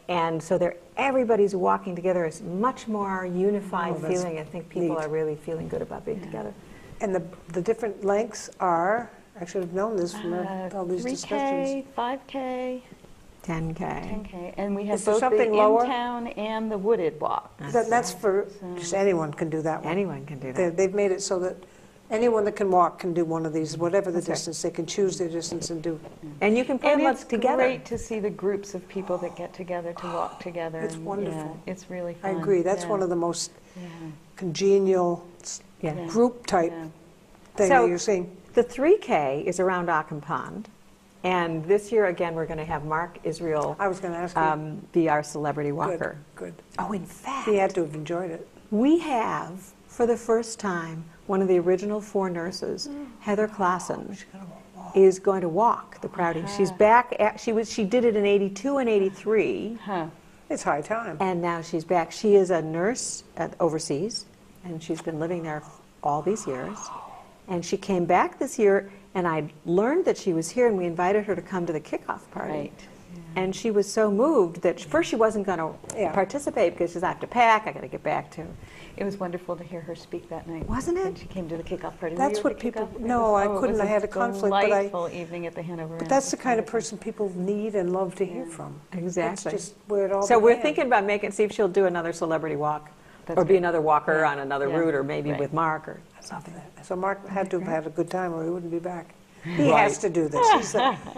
Speaker 2: and so everybody's walking together. It's much more unified
Speaker 1: Oh, that's
Speaker 2: feeling. I think people
Speaker 1: neat.
Speaker 2: are really feeling good about being together.
Speaker 1: And the different lengths are, I should have known this from all these
Speaker 3: 3K,
Speaker 1: discussions.
Speaker 3: 5K,
Speaker 2: 10K.
Speaker 3: 10K, and we have
Speaker 1: Is there
Speaker 3: both the
Speaker 1: something lower?
Speaker 3: in-town and the wooded walk.
Speaker 1: That's for, just anyone can do that one.
Speaker 2: Anyone can do that.
Speaker 1: They've made it so that anyone that can walk can do one of these, whatever the
Speaker 2: That's right.
Speaker 1: distance. They can choose their distance and do.
Speaker 2: And you can put
Speaker 3: And
Speaker 2: them
Speaker 3: it's
Speaker 2: up together.
Speaker 3: great to see the groups of people that get together to walk together.
Speaker 1: It's
Speaker 3: and,
Speaker 1: wonderful.
Speaker 3: yeah, it's really
Speaker 1: I
Speaker 3: fun.
Speaker 1: agree. That's
Speaker 3: yeah.
Speaker 1: one of the most
Speaker 3: Yeah.
Speaker 1: congenial
Speaker 2: Yeah.
Speaker 3: Yeah.
Speaker 1: group type
Speaker 3: Yeah.
Speaker 1: thing
Speaker 2: So-
Speaker 1: that you're seeing.
Speaker 2: The 3K is around Ockham Pond. And this year, again, we're going to have Mark Israel
Speaker 1: I was going to ask you.
Speaker 2: be our celebrity walker.
Speaker 1: Good.
Speaker 2: Oh, in fact,
Speaker 1: He had to have enjoyed it.
Speaker 2: we have, for the first time, one of the original 4 nurses, Heather Klassen, is going to walk the Prouty. She's back. She did it in '82 and '83,
Speaker 3: Huh.
Speaker 1: It's high time.
Speaker 2: and now she's back. She is a nurse overseas, and she's been living there all these years. And she came back this year, and I learned that she was here, and we invited her to come to the kickoff party.
Speaker 3: Right.
Speaker 2: And she was so moved that first she wasn't going to
Speaker 1: Yeah.
Speaker 2: participate because she said, I have to pack, I got to get back to.
Speaker 3: It was wonderful to hear her speak that night.
Speaker 2: Wasn't it?
Speaker 3: When she came to the kickoff party. Were
Speaker 1: That's
Speaker 3: you at
Speaker 1: what
Speaker 3: the
Speaker 1: people-
Speaker 3: kickoff?
Speaker 1: no, I
Speaker 3: It
Speaker 1: couldn't.
Speaker 3: was
Speaker 1: I had a conflict, but I-
Speaker 3: delightful evening at the Hanover
Speaker 1: But
Speaker 3: Inn.
Speaker 1: that's
Speaker 3: It
Speaker 1: the
Speaker 3: was
Speaker 1: kind of
Speaker 3: wonderful.
Speaker 1: person people need and love to hear from.
Speaker 2: Exactly.
Speaker 1: That's just where it all
Speaker 2: So we're
Speaker 1: began.
Speaker 2: thinking about see if she'll do another celebrity walk,
Speaker 3: That's
Speaker 2: or be
Speaker 3: great.
Speaker 2: another walker
Speaker 3: Yeah.
Speaker 2: on another
Speaker 3: Yeah.
Speaker 2: route, or maybe
Speaker 3: Right.
Speaker 2: with Mark or
Speaker 1: Love
Speaker 2: something.
Speaker 1: that. So Mark had to have had a good time or he wouldn't be back. He has to do this.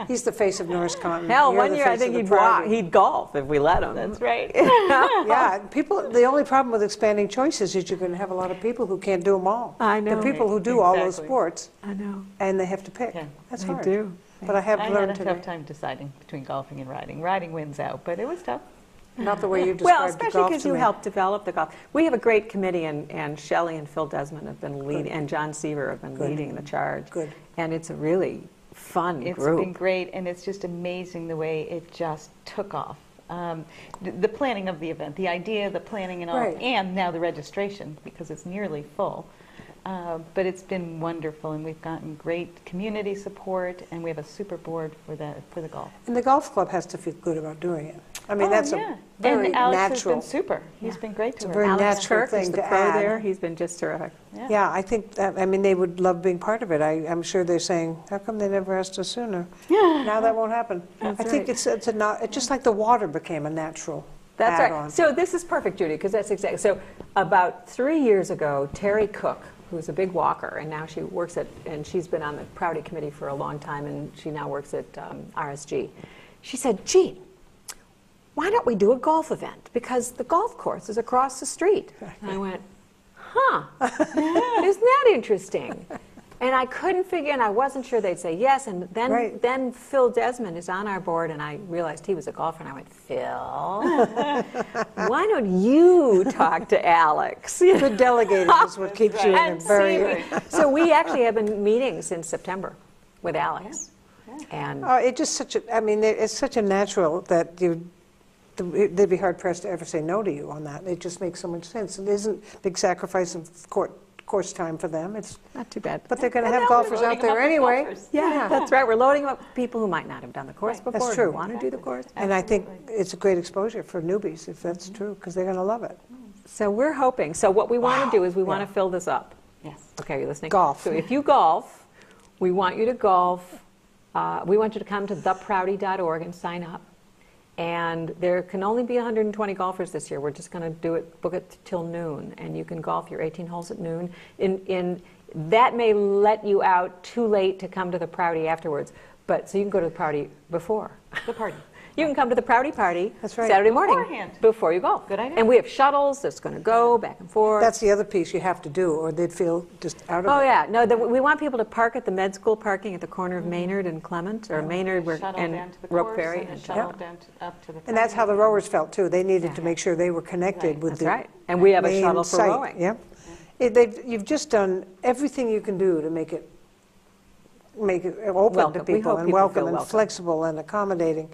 Speaker 1: He's the face of Norris Contin.
Speaker 2: Hell,
Speaker 1: You're
Speaker 2: one
Speaker 1: the
Speaker 2: year I
Speaker 1: face
Speaker 2: think
Speaker 1: of the
Speaker 2: he'd walk,
Speaker 1: Prouty.
Speaker 2: he'd golf if we let him.
Speaker 3: That's right.
Speaker 1: Yeah, people, the only problem with expanding choices is you're going to have a lot of people who can't do them all.
Speaker 2: I know.
Speaker 1: The people who do all those
Speaker 3: Exactly.
Speaker 1: sports,
Speaker 2: I know.
Speaker 1: and they have to pick.
Speaker 3: Yeah.
Speaker 1: That's
Speaker 2: I
Speaker 1: hard.
Speaker 2: do.
Speaker 1: But I have
Speaker 3: I had
Speaker 1: learned
Speaker 3: a
Speaker 1: today.
Speaker 3: tough time deciding between golfing and riding. Riding wins out, but it was tough.
Speaker 1: Not the way you described
Speaker 2: Well,
Speaker 1: the
Speaker 2: especially
Speaker 1: golf
Speaker 2: because
Speaker 1: to
Speaker 2: you
Speaker 1: me.
Speaker 2: helped develop the golf. We have a great committee, and Shelley and Phil Desmond have been leading, and John Seaver have been
Speaker 1: Good.
Speaker 2: leading the charge.
Speaker 1: Good.
Speaker 2: And it's a really fun
Speaker 3: It's
Speaker 2: group.
Speaker 3: been great, and it's just amazing the way it just took off. The planning of the event, the idea, the planning and all,
Speaker 1: Right.
Speaker 3: and now the registration, because it's nearly full. But it's been wonderful, and we've gotten great community support, and we have a super board for the golf.
Speaker 1: And the golf club has to feel good about doing it. I mean, that's
Speaker 3: yeah.
Speaker 1: a very
Speaker 3: and Alex
Speaker 1: natural.
Speaker 3: has been super. He's been great
Speaker 1: It's
Speaker 3: to
Speaker 1: a
Speaker 3: her.
Speaker 1: very
Speaker 2: Alex
Speaker 1: natural
Speaker 2: Kirk is
Speaker 1: thing
Speaker 2: the
Speaker 1: to
Speaker 2: pro
Speaker 1: add.
Speaker 2: there. He's been just terrific.
Speaker 1: Yeah, I think that, I mean, they would love being part of it. I'm sure they're saying, how come they never asked us sooner? Now that won't happen. I think
Speaker 2: right.
Speaker 1: it's just like the water became a natural
Speaker 2: That's
Speaker 1: add-on.
Speaker 2: right. So this is perfect, Judy, because that's exactly. So about 3 years ago, Terry Cook, who's a big walker, and now she works and she's been on the Prouty committee for a long time, and she now works at RSG. She said, gee, why don't we do a golf event? Because the golf course is across the street. And I went, huh, isn't that interesting? And I couldn't figure, and I wasn't sure they'd say yes. And then,
Speaker 1: Right.
Speaker 2: then Phil Desmond is on our board, and I realized he was a golfer, and I went, Phil, why don't you talk to Alex?
Speaker 1: Good delegating is what keeps you in
Speaker 2: And
Speaker 1: a very...
Speaker 2: so we actually have been meeting since September with Alex. And
Speaker 1: It just such a, I mean, it's such a natural that they'd be hard pressed to ever say no to you on that. It just makes so much sense. It isn't a big sacrifice of course time for them. It's,
Speaker 2: not too bad.
Speaker 1: but they're going to
Speaker 3: And
Speaker 1: have
Speaker 3: now we're
Speaker 1: golfers
Speaker 3: loading
Speaker 1: out
Speaker 3: them
Speaker 1: there
Speaker 3: up with
Speaker 1: anyway.
Speaker 3: golfers.
Speaker 2: Yeah, that's right. We're loading up with people who might not have done the course before.
Speaker 1: That's
Speaker 2: who
Speaker 1: true.
Speaker 2: want to do the course.
Speaker 1: And I think it's a great exposure for newbies, if that's true, because they're going to love it.
Speaker 2: So we're hoping. So what we want to do is we want
Speaker 1: Yeah.
Speaker 2: to fill this up.
Speaker 3: Yes.
Speaker 2: Okay, are you listening?
Speaker 1: Golf.
Speaker 2: So if you golf, we want you to golf. We want you to come to theprouty.org and sign up. And there can only be 120 golfers this year. We're just going to book it till noon, and you can golf your 18 holes at noon. That may let you out too late to come to the Prouty afterwards, but so you can go to the Prouty before.
Speaker 3: The party.
Speaker 2: You can come to the Prouty party
Speaker 1: That's right.
Speaker 2: Saturday morning
Speaker 3: Beforehand.
Speaker 2: before you golf.
Speaker 3: Good idea.
Speaker 2: And we have shuttles that's going to go back and forth.
Speaker 1: That's the other piece you have to do, or they'd feel just out of
Speaker 2: Oh
Speaker 1: it.
Speaker 2: yeah, no. We want people to park at the med school parking at the corner of Maynard and Clement, or Maynard
Speaker 3: Shuttle
Speaker 2: and
Speaker 3: down to the
Speaker 2: Rope
Speaker 3: course
Speaker 2: Ferry.
Speaker 3: and a
Speaker 2: And
Speaker 3: shuttle down up to the
Speaker 1: And that's how the
Speaker 3: party.
Speaker 1: rowers felt, too. They needed to make sure they were connected
Speaker 3: Right.
Speaker 1: with
Speaker 2: That's
Speaker 1: the
Speaker 2: right. And we have a
Speaker 1: main
Speaker 2: shuttle for
Speaker 1: site.
Speaker 2: rowing.
Speaker 1: Yep. You've just done everything you can do to make it open
Speaker 2: Welcome.
Speaker 1: to
Speaker 2: We
Speaker 1: people
Speaker 2: hope
Speaker 1: and
Speaker 2: people
Speaker 1: welcome
Speaker 2: feel
Speaker 1: and
Speaker 2: welcome.
Speaker 1: flexible and accommodating.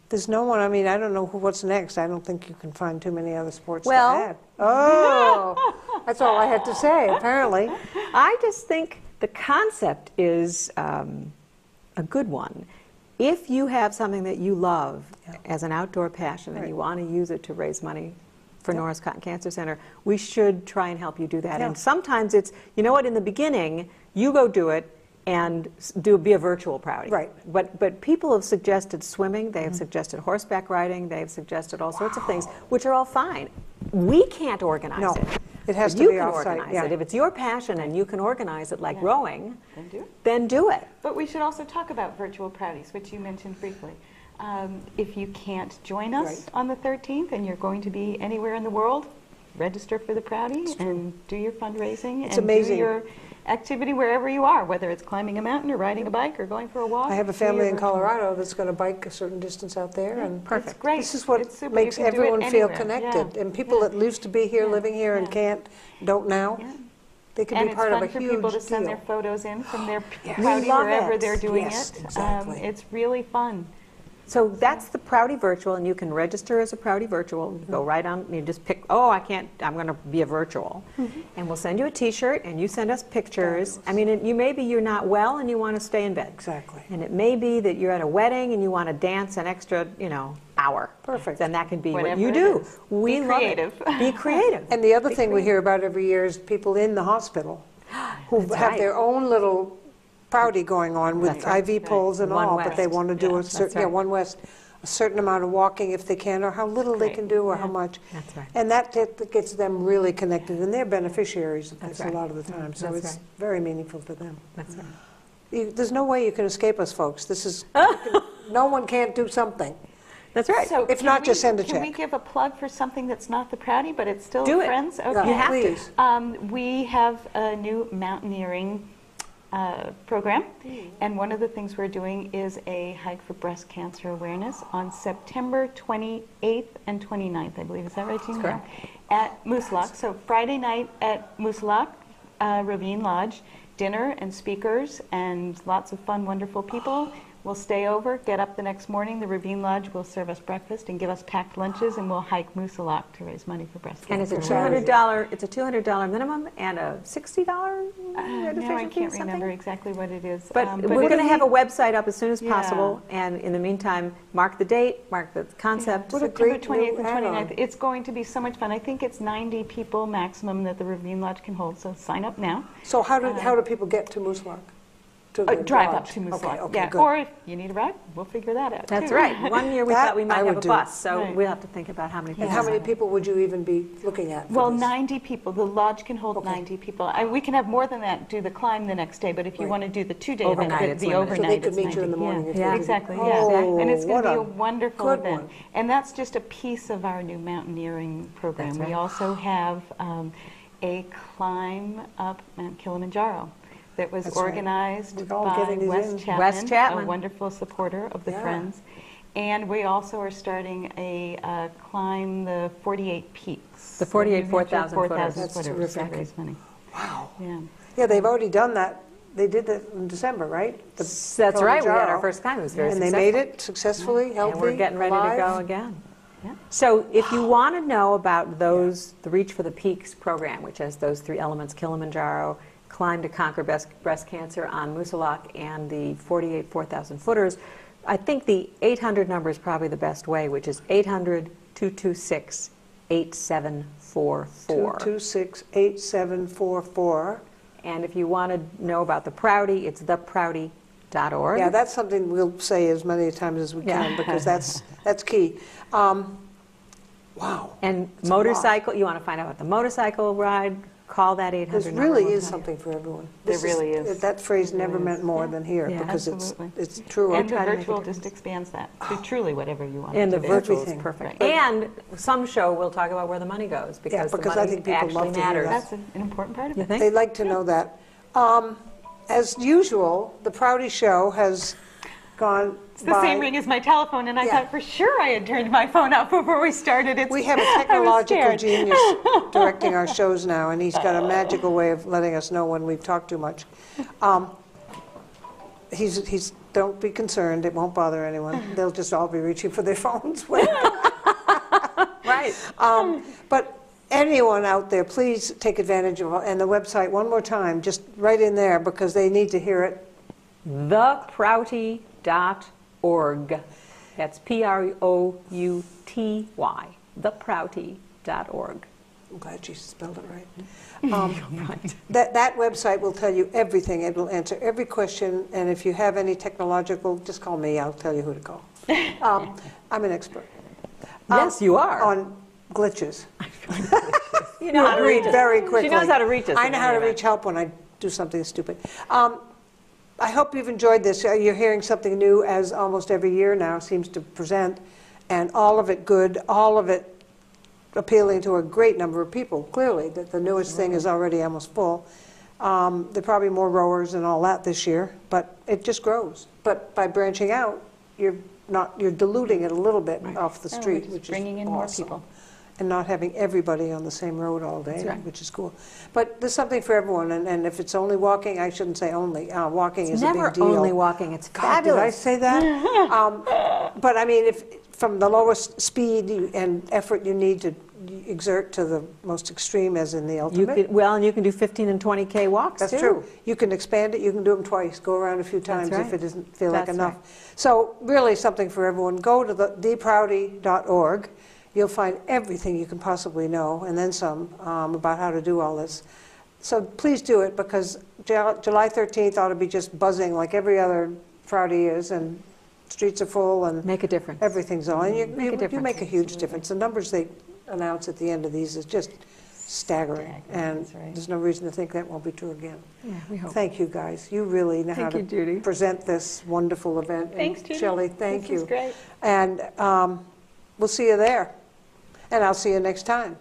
Speaker 1: There's no one, I mean, I don't know what's next. I don't think you can find too many other sports
Speaker 2: Well-
Speaker 1: to add. Oh, that's all I had to say, apparently.
Speaker 2: I just think the concept is a good one. If you have something that you love as an outdoor passion and
Speaker 1: Right.
Speaker 2: you want to use it to raise money for Norris Cotton Cancer Center, we should try and help you do that.
Speaker 1: Yeah.
Speaker 2: And sometimes it's, you know what, in the beginning, you go do it and be a virtual Prouty.
Speaker 1: Right.
Speaker 2: But people have suggested swimming, they have suggested horseback riding, they have suggested all sorts of things, which are all fine. We can't organize
Speaker 1: No,
Speaker 2: it.
Speaker 1: it has
Speaker 2: But
Speaker 1: to
Speaker 2: you
Speaker 1: be
Speaker 2: can
Speaker 1: off-site,
Speaker 2: organize
Speaker 1: yeah.
Speaker 2: it. If it's your passion and you can organize it like rowing,
Speaker 3: Then do it.
Speaker 2: then do it.
Speaker 3: But we should also talk about virtual Prouties, which you mentioned briefly. If you can't join us
Speaker 1: Right.
Speaker 3: on the 13th and you're going to be anywhere in the world, register for the Prouty and do your fundraising
Speaker 1: It's
Speaker 3: and
Speaker 1: amazing.
Speaker 3: do your activity wherever you are, whether it's climbing a mountain or riding a bike or going for a walk.
Speaker 1: I have a
Speaker 3: do your
Speaker 1: family in
Speaker 3: virtual-
Speaker 1: Colorado that's going to bike a certain distance out there, and
Speaker 3: It's great.
Speaker 1: this is what
Speaker 3: It's super.
Speaker 1: makes
Speaker 3: You can do it
Speaker 1: everyone feel
Speaker 3: anywhere.
Speaker 1: connected.
Speaker 3: Yeah.
Speaker 1: And people
Speaker 3: Yeah.
Speaker 1: that used to be here,
Speaker 3: Yeah.
Speaker 1: living here, and
Speaker 3: Yeah.
Speaker 1: don't now,
Speaker 3: Yeah.
Speaker 1: they could
Speaker 3: And
Speaker 1: be
Speaker 3: it's
Speaker 1: part of a
Speaker 3: fun for people to
Speaker 1: huge
Speaker 3: send their
Speaker 1: deal.
Speaker 3: photos in from their
Speaker 1: Yes.
Speaker 3: Prouty
Speaker 2: We love
Speaker 3: wherever
Speaker 2: it.
Speaker 3: they're doing
Speaker 1: Yes,
Speaker 3: it.
Speaker 1: exactly.
Speaker 3: It's really fun.
Speaker 2: So that's the Prouty Virtual, and you can register as a Prouty Virtual. You go right on, you just pick, oh, I can't, I'm going to be a virtual. And we'll send you a T-shirt, and you send us pictures. I mean, you maybe you're not well and you want to stay in bed.
Speaker 1: Exactly.
Speaker 2: And it may be that you're at a wedding and you want to dance an extra, hour.
Speaker 1: Perfect.
Speaker 2: Then that can be what
Speaker 3: Whatever
Speaker 2: you
Speaker 3: it
Speaker 2: do.
Speaker 3: is.
Speaker 2: We
Speaker 3: Be
Speaker 2: love
Speaker 3: creative.
Speaker 2: it. Be creative.
Speaker 1: And the other thing we hear about every year is people in the hospital who
Speaker 2: That's
Speaker 1: have
Speaker 2: right.
Speaker 1: their own little Prouty going on with
Speaker 2: That's right.
Speaker 1: IV poles and
Speaker 2: One
Speaker 1: all, but they
Speaker 2: West.
Speaker 1: want to do
Speaker 3: Yeah,
Speaker 1: a certain,
Speaker 2: right.
Speaker 1: One West, a certain amount of walking if they can, or how little they
Speaker 3: Right.
Speaker 1: can do, or how much.
Speaker 2: That's right.
Speaker 1: And that gets them really connected, and they're beneficiaries of
Speaker 2: That's
Speaker 1: this
Speaker 2: right.
Speaker 1: a lot of the time, so
Speaker 2: That's
Speaker 1: it's
Speaker 2: right.
Speaker 1: very meaningful to them.
Speaker 2: That's right.
Speaker 1: There's no way you can escape us, folks. This is, no one can't do something.
Speaker 2: That's right.
Speaker 3: So
Speaker 1: If
Speaker 3: can
Speaker 1: not, just send a
Speaker 3: Can we
Speaker 1: check.
Speaker 3: give a plug for something that's not the Prouty, but it's still
Speaker 2: Do it.
Speaker 3: Friends?
Speaker 1: Yeah,
Speaker 3: Okay.
Speaker 2: You have to.
Speaker 1: please.
Speaker 3: We have a new mountaineering program, and one of the things we're doing is a hike for breast cancer awareness on September 28th and 29th, I believe. Is that right, Jean?
Speaker 2: correct.
Speaker 3: At Moose Lock. So Friday night at Moose Lock, Ravine Lodge, dinner and speakers and lots of fun, wonderful people. We'll stay over, get up the next morning. The Ravine Lodge will serve us breakfast and give us packed lunches, and we'll hike Moose Lock to raise money for breast
Speaker 2: And it's
Speaker 3: cancer.
Speaker 2: a $200. It's a $200 minimum and a $60
Speaker 3: Now
Speaker 2: registration
Speaker 3: I
Speaker 2: fee.
Speaker 3: can't
Speaker 2: Something?
Speaker 3: remember exactly what it is.
Speaker 2: But we're going to have a website up as soon as
Speaker 3: Yeah.
Speaker 2: possible, and in the meantime, mark the date, mark the concept.
Speaker 1: What a
Speaker 3: September
Speaker 1: great
Speaker 3: 28th
Speaker 1: new
Speaker 3: and 29th.
Speaker 1: add-on.
Speaker 3: It's going to be so much fun. I think it's 90 people maximum that the Ravine Lodge can hold, so sign up now.
Speaker 1: So how do people get to Moose Lock? To the
Speaker 3: Drive up
Speaker 1: lodge?
Speaker 3: to Moose
Speaker 1: Okay,
Speaker 3: Lock.
Speaker 1: okay,
Speaker 3: Yeah.
Speaker 1: good.
Speaker 3: Or if you need a ride, we'll figure that out.
Speaker 2: That's
Speaker 3: too.
Speaker 2: right. One year we
Speaker 1: That
Speaker 2: thought we
Speaker 1: I
Speaker 2: might have
Speaker 1: would
Speaker 2: a
Speaker 1: do.
Speaker 2: bus, so
Speaker 3: Right.
Speaker 2: we'll have to think about how many people.
Speaker 1: And how many
Speaker 2: on it.
Speaker 1: people would you even be looking at for
Speaker 3: Well,
Speaker 1: this?
Speaker 3: 90 people. The lodge can hold
Speaker 1: Okay.
Speaker 3: 90 people. We can have more than that, do the climb the next day, but if you
Speaker 1: Right.
Speaker 3: want to do the 2-day
Speaker 2: Overnight,
Speaker 3: event,
Speaker 2: it's
Speaker 3: the
Speaker 2: limited.
Speaker 3: overnight,
Speaker 1: So they could
Speaker 3: it's
Speaker 1: meet you in the
Speaker 3: 90.
Speaker 1: morning if
Speaker 2: Yeah.
Speaker 1: they
Speaker 3: Exactly,
Speaker 1: did.
Speaker 3: yeah.
Speaker 1: Oh,
Speaker 3: And it's going to
Speaker 1: what
Speaker 3: be a wonderful
Speaker 1: good
Speaker 3: event.
Speaker 1: one.
Speaker 3: And that's just a piece of our new mountaineering program.
Speaker 2: That's
Speaker 3: We
Speaker 2: right.
Speaker 3: also have a climb up Mount Kilimanjaro that was
Speaker 1: That's right.
Speaker 3: organized
Speaker 1: We're all
Speaker 3: by
Speaker 1: getting these
Speaker 3: Wes
Speaker 1: in.
Speaker 3: Chapman,
Speaker 2: Wes Chapman.
Speaker 3: a wonderful supporter of the
Speaker 1: Yeah.
Speaker 3: Friends. And we also are starting a climb the 48 peaks.
Speaker 2: The 48
Speaker 3: New Hampshire
Speaker 2: 4,000 footers.
Speaker 3: 4,000
Speaker 1: That's
Speaker 3: footers to
Speaker 1: terrific.
Speaker 3: raise money.
Speaker 1: Wow.
Speaker 3: Yeah.
Speaker 1: Yeah, they've already done that. They did that in December, right? The
Speaker 2: That's right. We had
Speaker 1: Kilimanjaro.
Speaker 2: our first time. It was very
Speaker 1: And
Speaker 2: successful.
Speaker 1: they made it successfully, healthy,
Speaker 2: And we're getting ready
Speaker 1: alive.
Speaker 2: to go again.
Speaker 3: Yeah.
Speaker 2: So if you want to know about those, the Reach for the Peaks program, which has those 3 elements, Kilimanjaro, Climb to Conquer Breast Cancer on Moosilauke, and the 48 4,000 footers, I think the 800 number is probably the best way, which is 800-226-8744.
Speaker 1: 226-8744.
Speaker 2: And if you want to know about the Prouty, it's theprouty.org.
Speaker 1: Yeah, that's something we'll say as many times as we
Speaker 2: Yeah.
Speaker 1: can, because that's key. Wow.
Speaker 2: And
Speaker 1: It's a lot.
Speaker 2: motorcycle, you want to find out about the motorcycle ride, call that 800
Speaker 1: This
Speaker 2: number.
Speaker 1: really
Speaker 2: We'll
Speaker 1: is
Speaker 2: tell you.
Speaker 1: something for everyone.
Speaker 3: There
Speaker 1: This
Speaker 3: really is.
Speaker 1: That phrase
Speaker 3: It
Speaker 1: never
Speaker 3: really
Speaker 1: meant
Speaker 3: is.
Speaker 1: more
Speaker 3: Yeah.
Speaker 1: than here,
Speaker 2: Yeah.
Speaker 1: because
Speaker 3: Absolutely.
Speaker 1: it's true.
Speaker 3: And the
Speaker 2: try to make a
Speaker 3: virtual
Speaker 2: difference.
Speaker 3: just expands that to truly whatever you want
Speaker 2: And
Speaker 3: it
Speaker 2: the
Speaker 3: to be.
Speaker 2: virtual is
Speaker 1: Everything.
Speaker 2: perfect.
Speaker 3: Right.
Speaker 2: And some show we'll talk about where the money goes, because the
Speaker 1: because I
Speaker 2: money
Speaker 1: think people love
Speaker 2: actually
Speaker 1: to hear
Speaker 2: matters.
Speaker 1: that.
Speaker 3: That's an important part of
Speaker 2: You
Speaker 3: it.
Speaker 2: think?
Speaker 1: They like to know that. As usual, the Prouty Show has gone
Speaker 3: It's the
Speaker 1: by.
Speaker 3: same ring as my telephone, and I
Speaker 1: Yeah.
Speaker 3: thought for sure I had turned my phone off before we started.
Speaker 1: We have a
Speaker 3: I was
Speaker 1: technological
Speaker 3: scared.
Speaker 1: genius directing our shows now, and he's got a magical way of letting us know when we've talked too much. Don't be concerned, it won't bother anyone. They'll just all be reaching for their phones.
Speaker 2: Right.
Speaker 1: But anyone out there, please take advantage of, and the website one more time, just right in there, because they need to hear it.
Speaker 2: Theprouty.org. That's Prouty, theprouty.org.
Speaker 1: I'm glad you spelled it right. That website will tell you everything. It will answer every question, and if you have any technological, just call me. I'll tell you who to call. I'm an expert.
Speaker 2: Yes, you are.
Speaker 1: On glitches.
Speaker 2: You know how to reach us.
Speaker 1: Very quickly.
Speaker 2: She knows how to reach us.
Speaker 1: I
Speaker 2: in
Speaker 1: know how
Speaker 2: any
Speaker 1: to
Speaker 2: event.
Speaker 1: reach help when I do something stupid. I hope you've enjoyed this. You're hearing something new, as almost every year now seems to present, and all of it good, all of it appealing to a great number of people. Clearly, that the newest thing is already almost full. There are probably more rowers and all that this year, but it just grows. But by branching out, you're diluting it a little bit off the
Speaker 3: Oh,
Speaker 1: street,
Speaker 3: we're just
Speaker 1: which is
Speaker 3: bringing in more
Speaker 1: awesome.
Speaker 3: people.
Speaker 1: And not having everybody on the same road all day,
Speaker 2: That's right.
Speaker 1: which is cool. But there's something for everyone, and if it's only walking, I shouldn't say only. Walking
Speaker 2: It's
Speaker 1: is a
Speaker 2: never
Speaker 1: big deal.
Speaker 2: only walking. It's
Speaker 1: God, did I
Speaker 2: fabulous.
Speaker 1: say that? But I mean, if, from the lowest speed and effort you need to exert to the most extreme, as in the
Speaker 2: You
Speaker 1: ultimate.
Speaker 2: could, well, and you can do 15 and 20K walks,
Speaker 1: That's
Speaker 2: too.
Speaker 1: true. You can expand it, you can do them twice, go around a few times
Speaker 2: right.
Speaker 1: if it doesn't feel like
Speaker 2: That's
Speaker 1: enough.
Speaker 2: right.
Speaker 1: So really something for everyone. Go to the theprouty.org. You'll find everything you can possibly know, and then some, about how to do all this. So please do it, because July 13th ought to be just buzzing like every other Prouty is, and streets are full, and
Speaker 2: Make a difference.
Speaker 1: everything's on. And you
Speaker 2: Make a difference.
Speaker 1: make a huge difference. The numbers they announce at the end of these is just staggering, and
Speaker 3: that's right.
Speaker 1: there's no reason to think that won't be true again.
Speaker 2: Yeah, we hope.
Speaker 1: Thank you, guys. You really know how
Speaker 2: Thank you, Judy.
Speaker 1: to present this wonderful event. And
Speaker 3: Thanks, Judy.
Speaker 1: Shelley, thank
Speaker 3: This
Speaker 1: you.
Speaker 3: is great.
Speaker 1: And we'll see you there, and I'll see you next time.